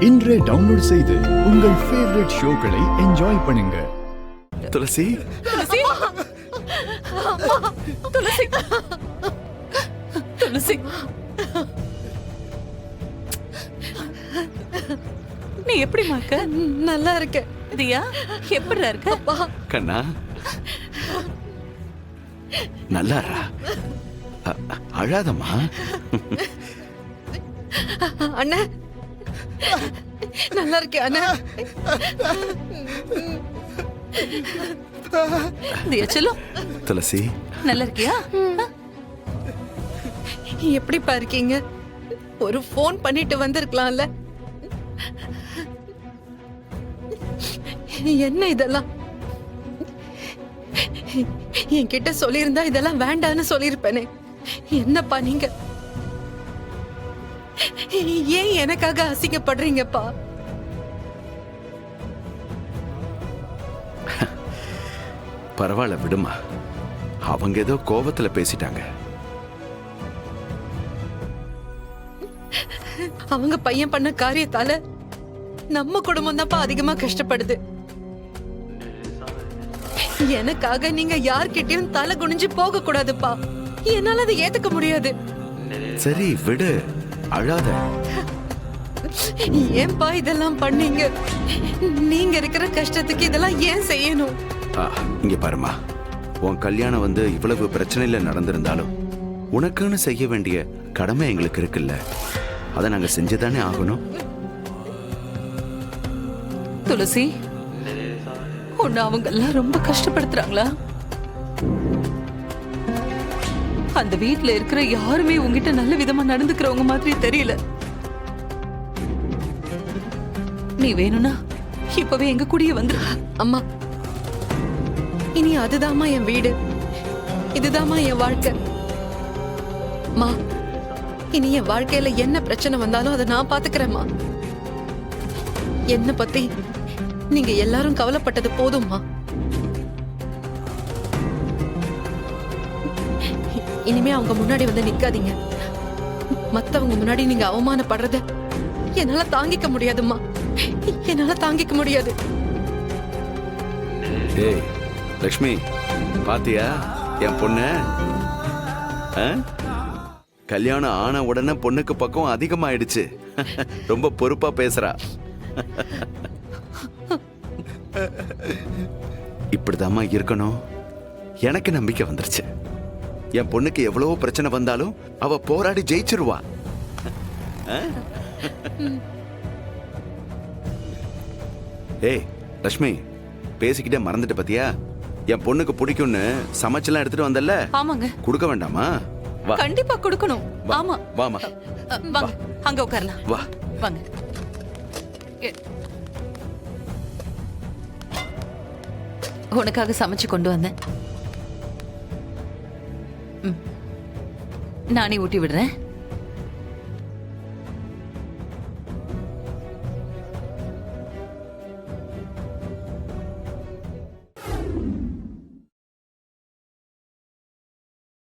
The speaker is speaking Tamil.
இன்றே டவுன்லோட் செய்து உங்கள் ஃபேவரட் ஷோக்களை என்ஜாய் பண்ணுங்க. துளசி துளசி துளசி துளசி நீ எப்படிமா இருக்க? நல்லா இருக்க தியா, எப்படி இருக்க? கண்ணா நல்லாரா? அழாதம்மா. அண்ணா நல்லா இருக்கே அண்ணா. தியா செல்லு, துளசி நல்லா இருக்கியா? எப்படிப்பா இருக்கீங்க? ஒரு போன் பண்ணிட்டு வந்திருக்கலாம்ல. என்ன இதெல்லாம்? என்கிட்ட சொல்லியிருந்தா இதெல்லாம் வேண்டான்னு சொல்லியிருப்பேனே. என்னப்பா நீங்க ஏன் எனக்காக அசிங்கப்படுறீங்கப்பா? பரவாயில்ல விடுமா, அவங்க ஏதோ கோபத்துல பேசிட்டாங்க. அவங்க பையன் பண்ண காரியத்தால நம்ம குடும்பம் தான்ப்பா அதிகமா கஷ்டப்படுது. எனக்காக நீங்க யார்கிட்டயும் தலை குனிஞ்சு போக கூடாதுப்பா. என்னால அதை ஏத்துக்க முடியாது. சரி விடு, அழாத. ஏன்பா இதெல்லாம் பண்ணீங்க? நீங்க இருக்கிற கஷ்டத்துக்கு இதெல்லாம் ஏன் செய்யணும்? இங்க பாருமா, உன் கல்யாணம் இவ்வளவு பிரச்சனையில நடந்திருந்தாலும் உனக்குன்னு செய்ய வேண்டிய கடமை எங்களுக்கு இருக்குல்ல, அதை நாங்க செஞ்சுதானே ஆகணும். துளசி, உன்னை அவங்க எல்லாம் ரொம்ப கஷ்டப்படுத்துறாங்களா? அந்த வீட்டுல இருக்கிற யாருமே உங்ககிட்ட நல்ல விதமா நடந்துக்கிறவங்க மாதிரி தெரியல. நீ வேணும்னா இப்பவே எங்க கூடயே வந்துரு. அம்மா, இனி அதுதாம்மா என் வீடு, இதுதாம்மா என் வாழ்க்கை. மா, இனி என் வாழ்க்கையில என்ன பிரச்சனை வந்தாலும் அதை நான் பாத்துக்கிறேம்மா. என்ன பத்தி நீங்க எல்லாரும் கவலைப்பட்டது போதும்மா. இனிமே அவங்க முன்னாடி நிக்காதீங்க. மத்தவங்க முன்னாடி நீங்க அவமானப்படுறத என்னால தாங்கிக்க முடியாதும்மா. என்னால தாங்கிக்க முடியாது. ஏய் லக்ஷ்மி, பாத்தியா என் பொண்ணு? கல்யாணம் ஆன உடனே பொண்ணுக்கு பக்கம் அதிகமாயிடுச்சு. ரொம்ப பொறுப்பா பேசுறா. இப்படிதாம்மா இருக்கணும். எனக்கு நம்பிக்கை வந்துருச்சு. என் பொண்ணுக்கு எவ்வளவோ பிரச்சனை வந்தாலும் அவ போராடி ஜெயிச்சிருவா. ஏய் லட்சுமி, பேசிக்கிட்டே மறந்துட்ட பாத்தியா? என் பொண்ணுக்கு பிடிக்கும்னு சமைச்செல்லாம் எடுத்துட்டு வந்தல்ல? ஆமாங்க. கொடுக்க வேண்டாமா? வா, கண்டிப்பா கொடுக்கணும். ஆமா, வாமா, வாங்க அங்க உட்காரலாம். வா வாங்க. உனக்காக சமைச்சு கொண்டு வந்தேன். நானே ஊட்டி விடுறேன்.